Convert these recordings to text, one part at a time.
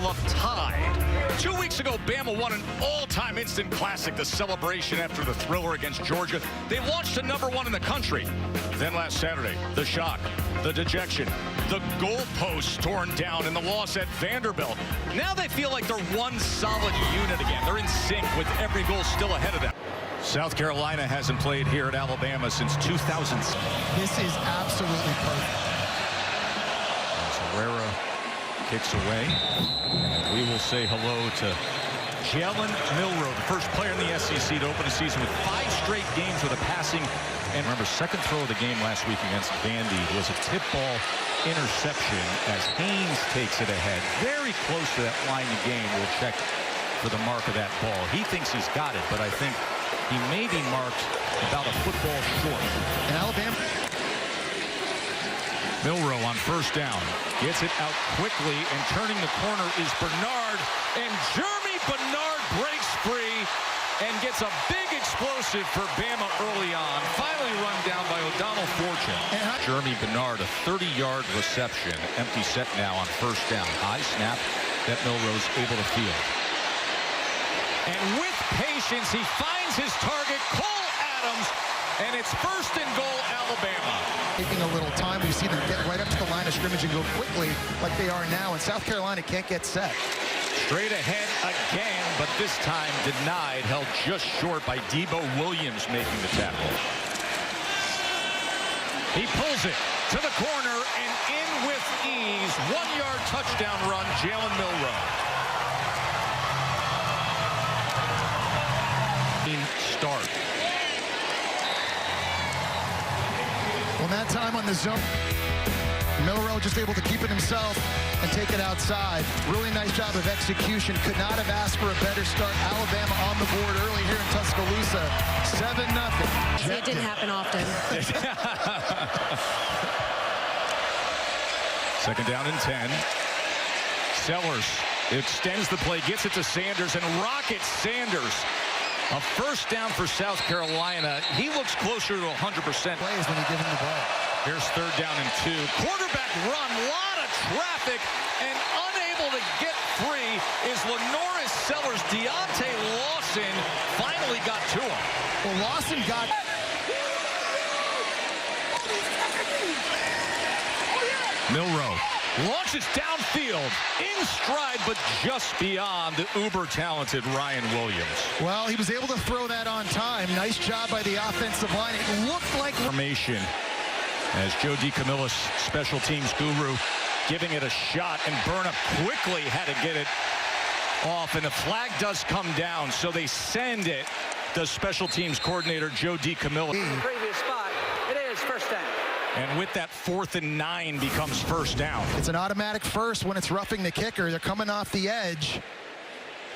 Alabama tied. 2 weeks ago, Bama won an all-time instant classic, the celebration after the thriller against Georgia. They launched to #1 in the country. Then last Saturday, the shock, the dejection, the goalposts torn down in the loss at Vanderbilt. Now they feel like they're one solid unit again. They're in sync with every goal still ahead of them. South Carolina hasn't played here at Alabama since 2000. This is absolutely perfect. Herrera kicks away. And we will say hello to Jalen Milroe, the first player in the SEC to open the season with 5 straight games with a passing. And remember, second throw of the game last week against Vandy was a tip ball interception as Haynes takes it ahead. Very close to that line of game. We'll check for the mark of that ball. He thinks he's got it, but I think he may be marked about a football short. And Alabama. Milroe on first down. Gets it out quickly, and turning the corner is Bernard. And Jeremy Bernard breaks free and gets a big explosive for Bama early on. Finally run down by O'Donnell Fortune. Jeremy Bernard, a 30-yard reception. Empty set now on first down. High snap that Milroe's able to field. And with patience, he finds his target, Cole Adams, and it's first and goal, Alabama. Taking a little time. We see them get right up to the line of scrimmage and go quickly like they are now, and South Carolina can't get set. Straight ahead again, but this time denied, held just short by Debo Williams making the tackle. He pulls it to the corner and in with ease. 1-yard touchdown run, Jalen Milroe. Start. Well, that time on the zone, Milroe just able to keep it himself and take it outside. Really nice job of execution. Could not have asked for a better start. Alabama on the board early here in Tuscaloosa. 7-0. It didn't happen often. Second down and 10. Sellers extends the play, gets it to Sanders, and rockets Sanders. A first down for South Carolina. He looks closer to 100%. Plays when you give him the ball. Here's third down and 2. Quarterback run, lot of traffic, and unable to get free is Lenoris Sellers. Deontay Lawson finally got to him. Well, Lawson got... Milroe launches downfield, in stride, but just beyond the uber-talented Ryan Williams. Well, he was able to throw that on time. Nice job by the offensive line. It looked like... Formation as Joe DeCamillis, special teams guru, giving it a shot, and Burnham quickly had to get it off, and the flag does come down, so they send it to special teams coordinator Joe DeCamillis. Previous spot, it is first down. And with that 4th and 9 becomes first down. It's an automatic first when it's roughing the kicker. They're coming off the edge.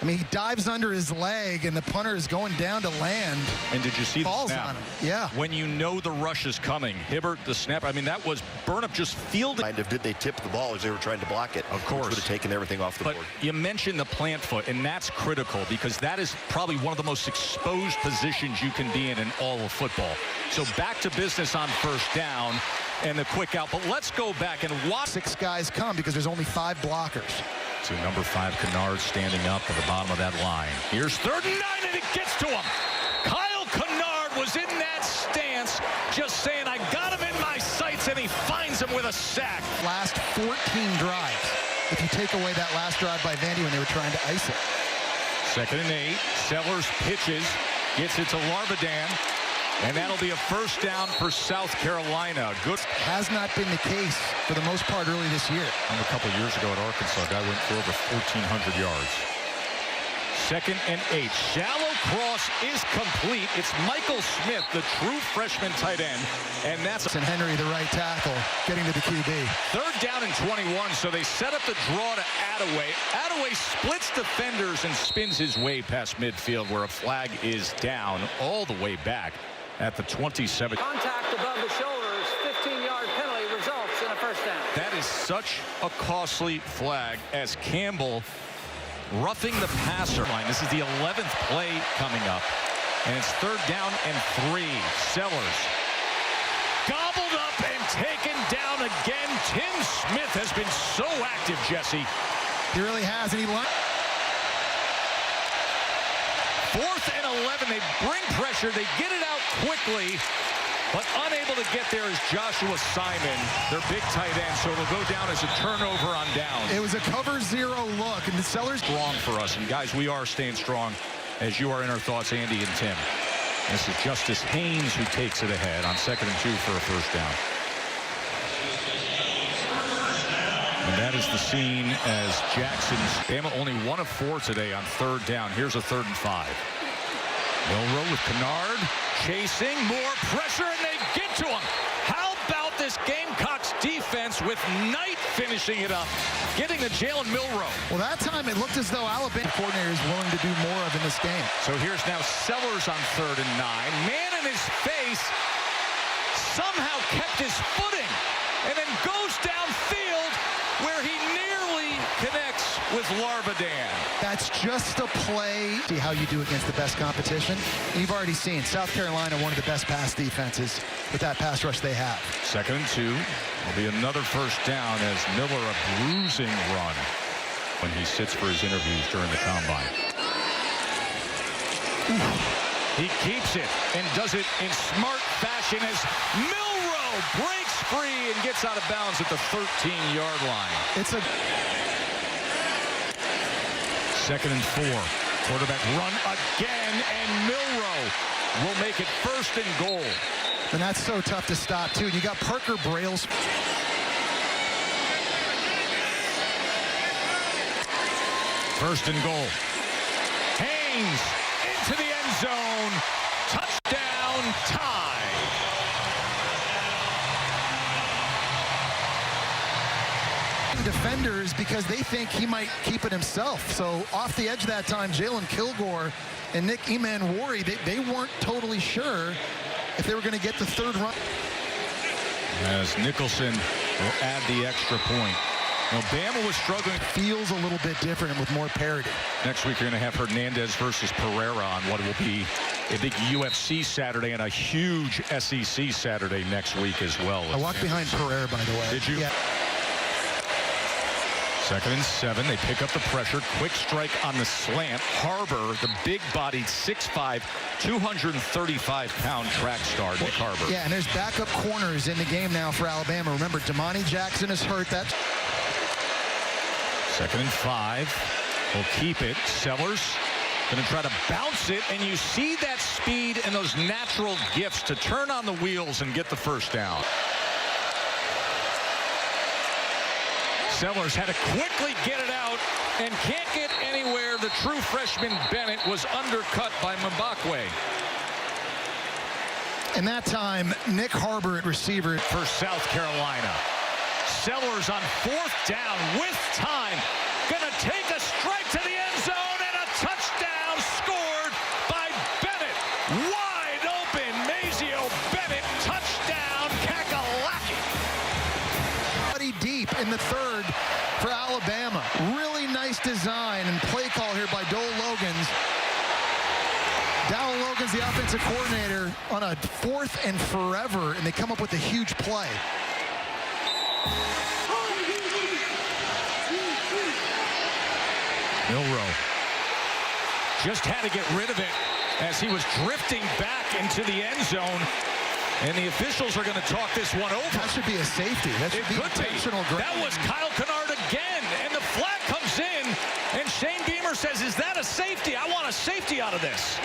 I mean, he dives under his leg, and the punter is going down to land. And did you see the Falls snap? on him. Yeah. When you know the rush is coming. Hibbert, the snap. I mean, that was Burnham just fielding. Kind of did they tip the ball as they were trying to block it? Of course. Which would have taken everything off the But board. you mentioned the plant foot, and that's critical because that is probably one of the most exposed positions you can be in all of football. So back to business on first down and the quick out. But let's go back and watch. 6 guys come because there's only 5 blockers. To number 5, Kennard standing up at the bottom of that line. Here's 3rd and 9, and it gets to him. Kyle Kennard was in that stance, just saying, I got him in my sights, and he finds him with a sack. Last 14 drives. If you take away that last drive by Vandy when they were trying to ice it. 2nd and 8. Sellers pitches, gets it to Larbadan. And that'll be a first down for South Carolina. Good. Has not been the case for the most part early this year. A couple years ago at Arkansas, a guy went for over 1,400 yards. 2nd and 8. Shallow cross is complete. It's Michael Smith, the true freshman tight end. And that's... And Henry, the right tackle, getting to the QB. 3rd down and 21, so they set up the draw to Attaway. Attaway splits defenders and spins his way past midfield where a flag is down all the way back at the 27. Contact above the shoulders, 15-yard penalty results in a first down. That is such a costly flag as Campbell roughing the passer line. This is the 11th play coming up, and it's 3rd down and 3. Sellers gobbled up and taken down again. Tim Smith has been so active, Jesse. He really has, and he line. 4th and 11. They bring pressure. They get it out quickly, but unable to get there is Joshua Simon, their big tight end. So it'll go down as a turnover on downs. It was a cover 0 look, and the Sellers Strong for us. And guys, we are staying strong as you are in our thoughts, Andy and Tim. This is Justice Haynes who takes it ahead on 2nd and 2 for a first down. And that is the scene as Jackson's Bama only 1 of 4 today on 3rd down. Here's a 3rd and 5. Milroe with Kennard chasing, more pressure, and they get to him. How about this Gamecocks defense with Knight finishing it up, getting to Jalen Milroe. Well, that time it looked as though Alabama coordinator is willing to do more of in this game. So here's now Sellers on 3rd and 9. Man in his face, somehow kept his footing, and then goes downfield where he nearly connects with Larbadan. That's just a play. See how you do against the best competition. You've already seen South Carolina, one of the best pass defenses with that pass rush they have. 2nd and 2 will be another first down as Miller a bruising run when he sits for his interviews during the combine. He keeps it and does it in smart fashion as Milroe breaks free and gets out of bounds at the 13-yard line. It's a 2nd and 4. Quarterback run again, and Milroe will make it 1st and goal. And that's so tough to stop, too. You got Parker Brails. First and goal. Haynes into the end zone. Touchdown, tie. Defenders because they think he might keep it himself. So off the edge that time, Jalen Kilgore and Nick Emanwari, they weren't totally sure if they were going to get the 3rd run. As Nicholson will add the extra point. Now, Bama was struggling. Feels a little bit different and with more parity. Next week, you're going to have Hernandez versus Pereira on what will be a big UFC Saturday and a huge SEC Saturday next week as well. I walked behind Pereira, by the way. Did you? Yeah. 2nd and 7. They pick up the pressure. Quick strike on the slant. Harbor, the big-bodied 6'5", 235-pound track star, Nick Harbor. Yeah, and there's backup corners in the game now for Alabama. Remember, Damani Jackson is hurt. That's 2nd and 5. Will keep it. Sellers going to try to bounce it, and you see that speed and those natural gifts to turn on the wheels and get the first down. Sellers had to quickly get it out and can't get anywhere. The true freshman Bennett was undercut by Mbakwe. and that time Nick Harbor at receiver for South Carolina. Sellers on 4th down with time. Gonna take a strike to the end zone and a touchdown scored by Bennett. Wide open, Mazio Bennett, touchdown, Kakalaki. Deep in the 3rd for Alabama. Really nice design and play call here by Dowell Logans. Dowell Logans, the offensive coordinator, on a 4th and forever, and they come up with a huge play. Milroe just had to get rid of it as he was drifting back into the end zone. And the officials are going to talk this one over. That should be a safety. That should be intentional. That was Kyle Kennard again. And the flag comes in. And Shane Beamer says, is that a safety? I want a safety out of this.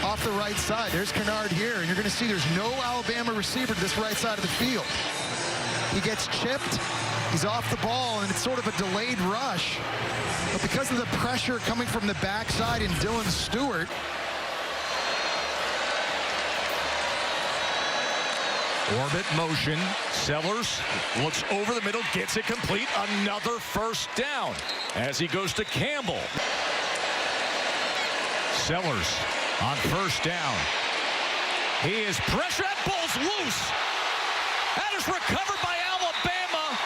Off the right side. There's Kennard here. And you're going to see there's no Alabama receiver to this right side of the field. He gets chipped. He's off the ball. And it's sort of a delayed rush. But because of the pressure coming from the backside and Dylan Stewart, orbit motion. Sellers looks over the middle, gets it complete. Another first down as he goes to Campbell. Sellers on 1st down. He is pressure. That ball's loose. That is recovered by Alabama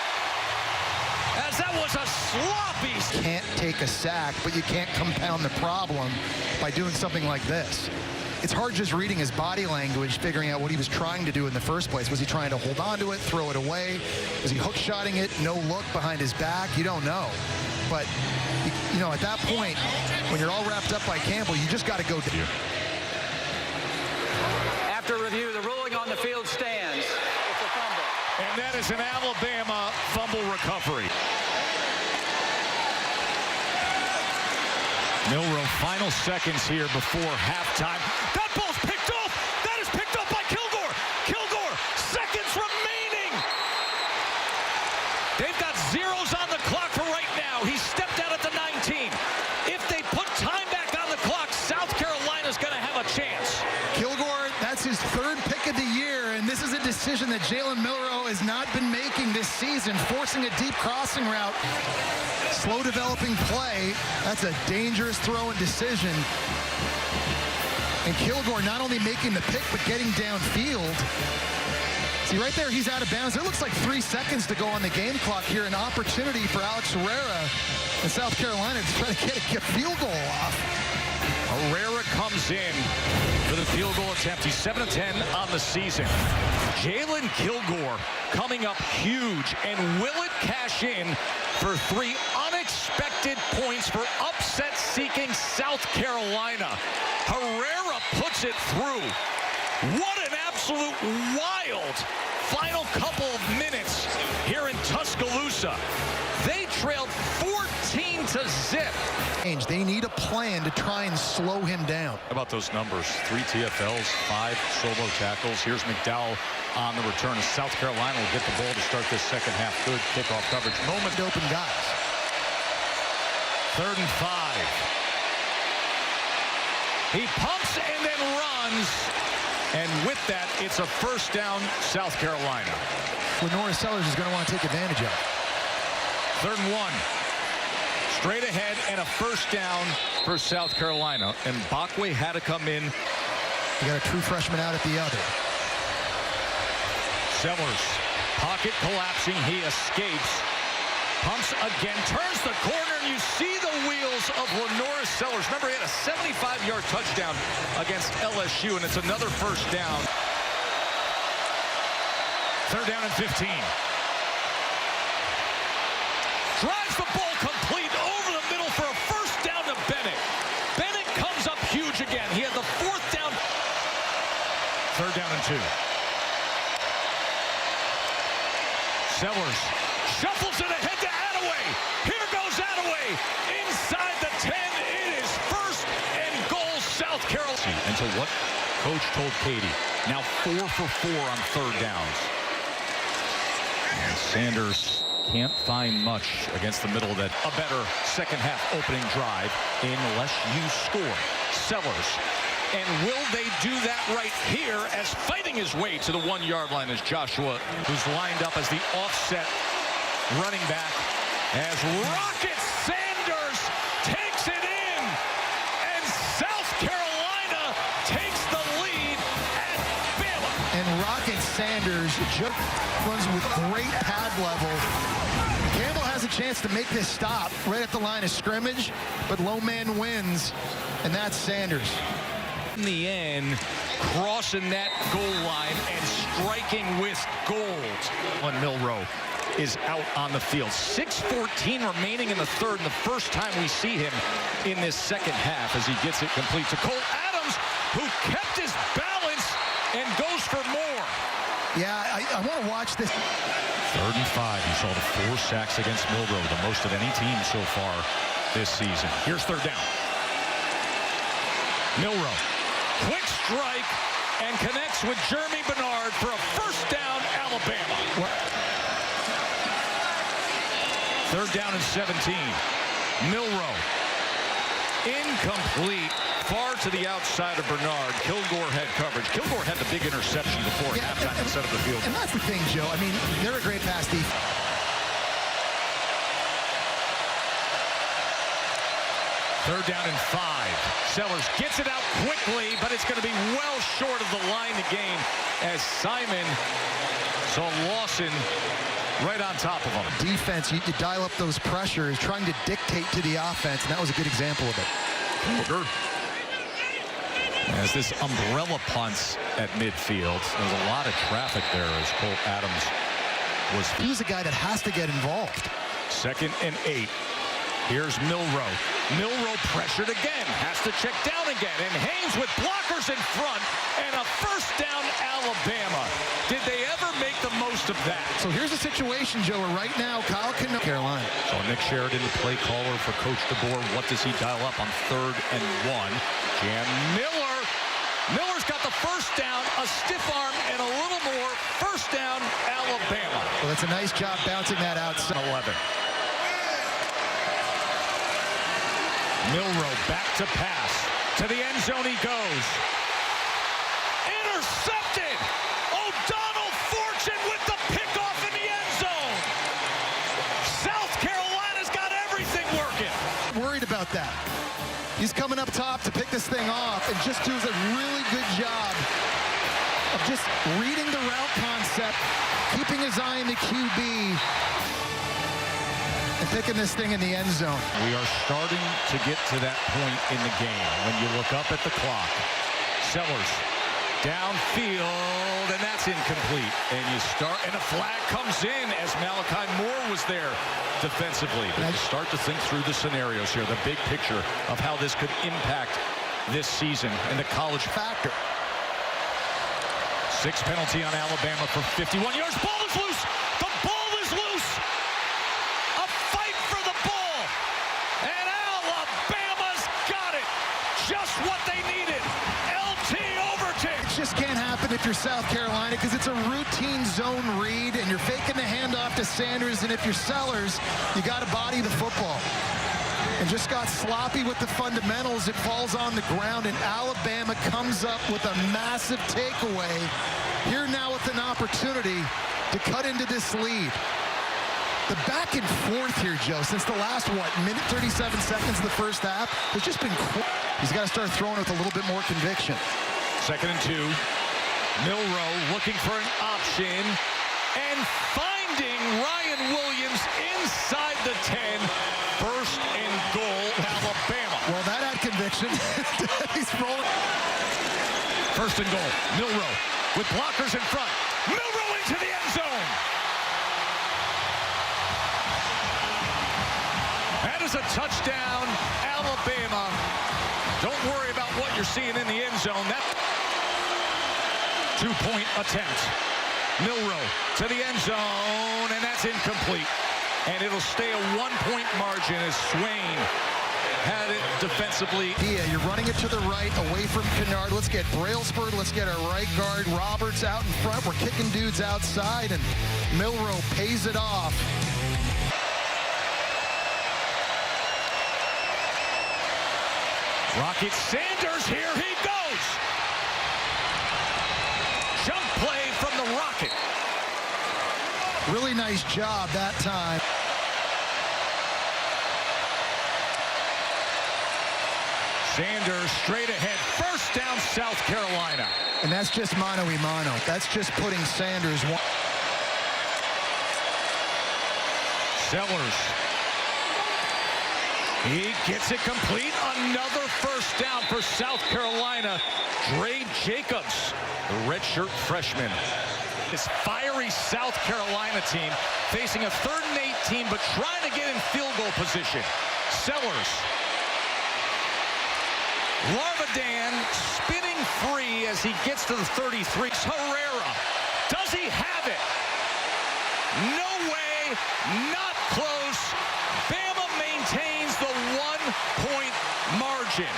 as that was a sloppy. Can't take a sack, but you can't compound the problem by doing something like this. It's hard just reading his body language, figuring out what he was trying to do in the first place. Was he trying to hold on to it, throw it away? Was he hook-shotting it, no look behind his back? You don't know. but, you know, at that point, when you're all wrapped up by Campbell, you just got to go. After review, the ruling on the field stands. It's a fumble. And that is an Alabama fumble recovery. Milroe, final seconds here before halftime. That ball's picked off. That is picked up by Kilgore. Kilgore, seconds remaining. They've got zeros on the clock for right now. He stepped out at the 19. If they put time back on the clock, South Carolina's going to have a chance. Kilgore, that's his third pick of the year, and this is a decision that Jalen Milroe has not been making this season, forcing a deep crossing route. Slow developing play. That's a dangerous throw and decision. And Kilgore not only making the pick, but getting downfield. See, right there, he's out of bounds. It looks like 3 seconds to go on the game clock here. An opportunity for Alex Herrera in South Carolina to try to get a field goal off. Herrera comes in for the field goal attempt. He's 7 of 10 on the season. Jalen Kilgore coming up huge, and will it cash in for 3 unexpected points for upset-seeking South Carolina? Herrera puts it through. What an absolute wild final couple of minutes here in Tuscaloosa. They trailed 14-0. They need a plan to try and slow him down. How about those numbers? 3 TFLs, 5 solo tackles. Here's McDowell on the return. South Carolina will get the ball to start this second half. Good kickoff coverage. Moment. Open guys. 3rd and 5. He pumps and then runs. And with that, it's a first down, South Carolina. LaNorris Sellers is going to want to take advantage of. 3rd and 1. Straight ahead and a first down for South Carolina. And Bakwe had to come in. You got a true freshman out at the other. Sellers, pocket collapsing. He escapes. Pumps again, turns the corner, and you see the wheels of LaNorris Sellers. Remember, he had a 75-yard touchdown against LSU, and it's another first down. 3rd down and 15. Drives the ball complete over the middle for a first down to Bennett. Bennett comes up huge again. He had the 4th down. 3rd down and 2. Sellers shuffles it ahead to Attaway. Here goes Attaway inside the 10. It is 1st and goal, South Carolina. And to what coach told Katie. Now 4 for 4 on 3rd downs. And Sanders can't find much against the middle of that. A better second half opening drive unless you score. Sellers. And will they do that right here as fighting his way to the 1-yard line is Joshua, who's lined up as the offset running back as Rocket Sanders takes it in, and South Carolina takes the lead at Bama. And Rocket Sanders just runs with great pad level. Campbell has a chance to make this stop right at the line of scrimmage, but low man wins, and that's Sanders. In the end, crossing that goal line and striking with gold. When Milroe is out on the field. 6:14 remaining in the 3rd, and the first time we see him in this second half as he gets it complete to Cole Adams, who kept his balance and goes for more. Yeah, I want to watch this. 3rd and 5. He saw the 4 sacks against Milroe, the most of any team so far this season. Here's 3rd down. Milroe. Quick strike and connects with Jeremy Bernard for a first down, Alabama. 3rd down and 17. Milroe. Incomplete. Far to the outside of Bernard. Kilgore had coverage. Kilgore had the big interception before halftime instead of the field. And that's the thing, Joe. I mean, they're a great pass defense. 3rd down and 5. Sellers gets it out quickly, but it's going to be well short of the line to gain as Simon saw Lawson right on top of him. Defense, you dial up those pressures, trying to dictate to the offense, and that was a good example of it. As this umbrella punts at midfield, there's a lot of traffic there as Cole Adams was. He's a guy that has to get involved. 2nd and 8. Here's Milroe. Milroe pressured again. Has to check down again. And Haynes with blockers in front. And a first down, Alabama. Did they ever make the most of that? So here's the situation, Joe, where right now Kyle Cano, Carolina. So Nick Sheridan, the play caller for Coach DeBoer. What does he dial up on 3rd and 1? Jam Miller. Miller's got the first down, a stiff arm, and a little more. First down, Alabama. Well, that's a nice job bouncing that outside. 11. Milroe back to pass. To the end zone he goes. Intercepted! O'Donnell Fortune with the pickoff in the end zone. South Carolina's got everything working. Worried about that. He's coming up top to pick this thing off and just does a really good job of just reading the route concept, keeping his eye on the QB, and picking this thing in the end zone. We are starting to get to that point in the game when you look up at the clock. Sellers downfield, and that's incomplete. And you start, and a flag comes in as Malachi Moore was there defensively. But you start to think through the scenarios here, the big picture of how this could impact this season and the college factor. 6 penalty on Alabama for 51 yards. Ball is loose. The ball is loose. A fight for the ball. And Alabama's got it. Just what they needed. LT Overton. It just can't happen if you're South Carolina because it's a routine zone read and you're faking the handoff to Sanders, and if you're Sellers, you got to body the football. And just got sloppy with the fundamentals. It falls on the ground, and Alabama comes up with a massive takeaway. Here now with an opportunity to cut into this lead. The back and forth here, Joe, since the last, minute 37 seconds of the first half, it's just been he's got to start throwing with a little bit more conviction. 2nd and 2. Milroe looking for an option and finding Ryan Williams inside the 10. 1st and goal, Alabama. Well, that had conviction. He's rolling. 1st and goal. Milroe with blockers in front. Milroe into the end zone. That is a touchdown, Alabama. Don't worry about what you're seeing in the end zone. That 2-point attempt. Milroe to the end zone, and that's incomplete. And it'll stay a 1-point margin as Swain had it defensively. Yeah, you're running it to the right, away from Kennard. Let's get Brailsford. Let's get our right guard Roberts out in front. We're kicking dudes outside, and Milroe pays it off. Rocket Sanders, here he goes. Jump play from the Rocket. Really nice job that time. Sanders straight ahead. First down, South Carolina. And that's just mano-a-mano. That's just putting Sanders one. Sellers. He gets it complete. Another first down for South Carolina. Dre Jacobs, the redshirt freshman. This fiery South Carolina team facing a 3rd and 18, but trying to get in field goal position. Sellers. Larvadan spinning free as he gets to the 33. Herrera. Does he have it? No way. Not close. Bama maintains the 1-point margin.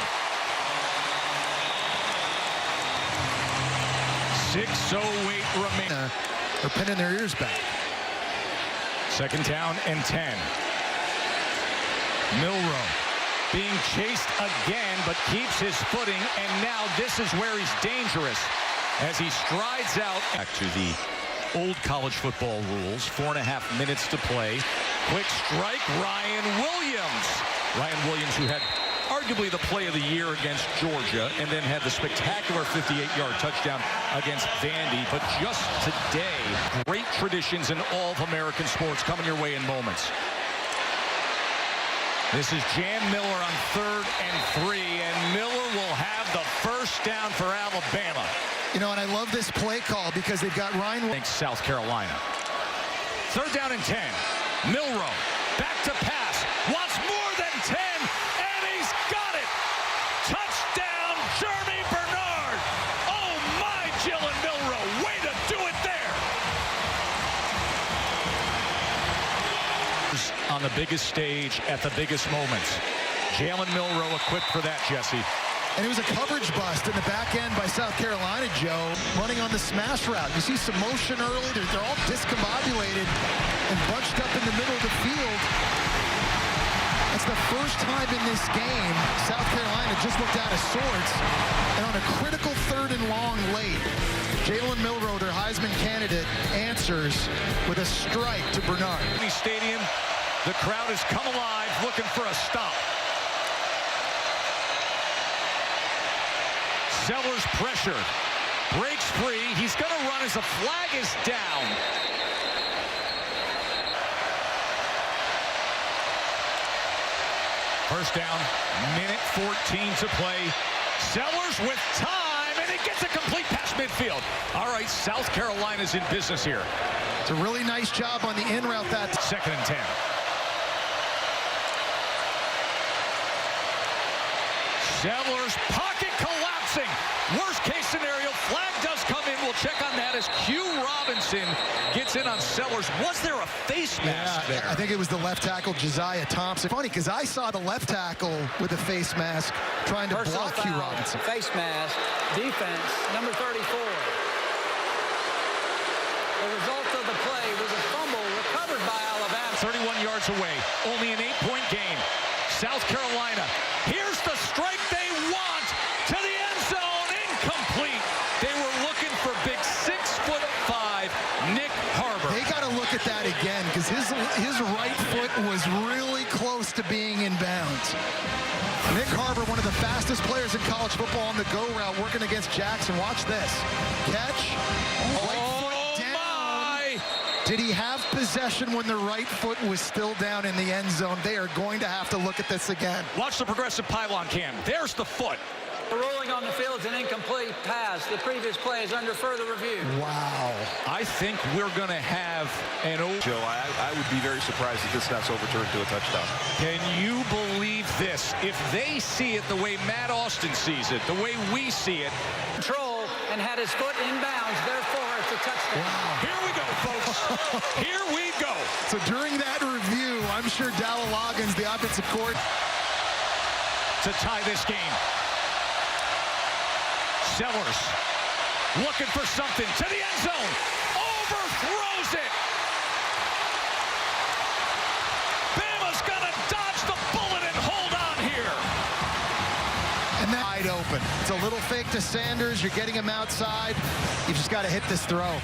6:08 remaining. They're pinning their ears back. 2nd down and 10. Milroe being chased again, but keeps his footing, and now this is where he's dangerous as he strides out. Back to the old college football rules. 4.5 minutes to play. Quick strike, Ryan Williams. Ryan Williams, who had arguably the play of the year against Georgia, and then had the spectacular 58-yard touchdown against Vandy. But just today, great traditions in all of American sports coming your way in moments. This is Jam Miller on 3rd and 3, and Miller will have the first down for Alabama. You know, and I love this play call because they've got Ryan. Thanks, South Carolina. 3rd down and 10. Milroe back to pass. Wants more than biggest stage at the biggest moments. Jalen Milroe equipped for that, Jesse. And it was a coverage bust in the back end by South Carolina, Joe, running on the smash route. You see some motion early. They're all discombobulated and bunched up in the middle of the field. It's the first time in this game South Carolina just looked out of sorts. And on a critical 3rd and long late, Jalen Milroe, their Heisman candidate, answers with a strike to Bernard. Stadium, the crowd has come alive looking for a stop. Sellers pressured, breaks free. He's going to run as the flag is down. First down, minute 14 to play. Sellers with time, and he gets a complete pass midfield. All right, South Carolina's in business here. It's a really nice job on the in route. That 2nd and 10. Sellers, pocket collapsing. Worst case scenario, flag does come in. We'll check on that as Q Robinson gets in on Sellers. Was there a face mask there? I think it was the left tackle, Josiah Thompson. Funny, because I saw the left tackle with a face mask trying to block Q Robinson. Face mask, defense, number 34. The result of the play was a fumble recovered by Alabama. 31 yards away, only an 8-point game. South Carolina, here's the strike they want to the end zone, incomplete. They were looking for big 6'5" Nick Harbor. They got to look at that again because his right foot was really close to being in bounds. Nick Harbor, one of the fastest players in college football on the go route, working against Jackson. Watch this. Catch. Right foot down. Did he have possession when the right foot was still down in the end zone? They are going to have to look at this again. Watch the progressive pylon cam. There's the foot. The ruling on the field is an incomplete pass. The previous play is under further review. Wow. I think we're going to have an... Joe, I would be very surprised if this gets overturned to a touchdown. Can you believe this? If they see it the way Matt Austin sees it, the way we see it... Control and had his foot in bounds. Therefore, it's a touchdown. Wow. Here we go, folks. Here we go. So during that review, I'm sure Dalla Loggins, the offensive court, To tie this game. Sellers looking for something to the end zone. Overthrows it. Bama's gonna dodge the bullet and hold on here. and that wide open. It's a little fake to Sanders. You're getting him outside. You've just got to hit this throw.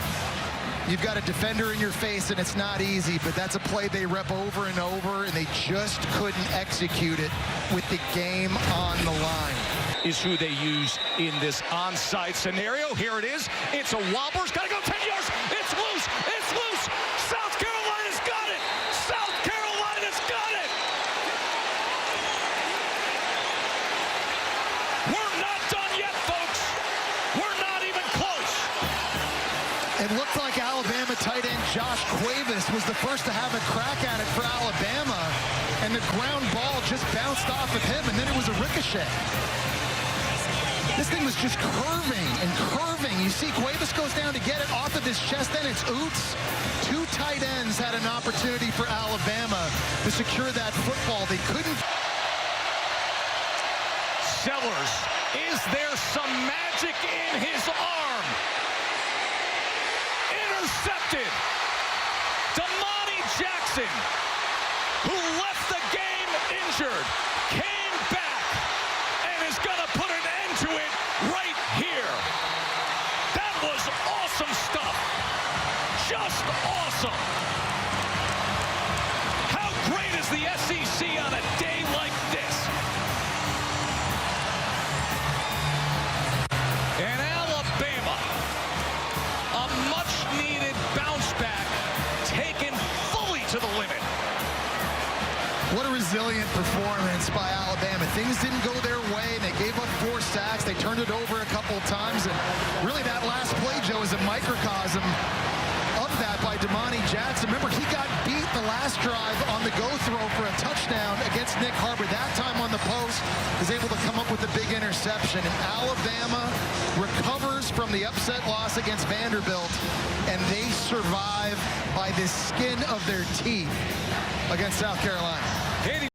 You've got a defender in your face, and it's not easy, but that's a play they rep over and over, and they just couldn't execute it with the game on the line. Is who they use in this onside scenario. Here it is. It's a wobber. It's got to go 10 yards. It's loose. It's loose. South Carolina's got it. South Carolina's got it. We're not done yet, folks. We're not even close. It looked like Alabama tight end Josh Cuevas was the first to have a crack at it for Alabama, and the ground ball just bounced off of him, and then it was a ricochet. This thing was just curving and curving. You see Cuevas goes down to get it off of his chest, then it's Oots. Two tight ends had an opportunity for Alabama to secure that football. They couldn't. Sellers, is there some magic in his arm? Intercepted. Damani Jackson, who left the game injured, came back and is going to put an end to it right here. That was awesome stuff. Just awesome. How great is the SEC on a day like this? And Alabama, a much-needed bounce back, taken fully to the limit. What a resilient performance by Alabama. Things didn't go their way, and they gave up 4 sacks. They turned it over a couple of times, and really that last play, Joe, is a microcosm of that by Damani Jackson. Remember, he got beat the last drive on the go throw for a touchdown against Nick Harbor, that time on the post. is able to come up with a big interception. And Alabama recovers from the upset loss against Vanderbilt, and they survive by the skin of their teeth against South Carolina.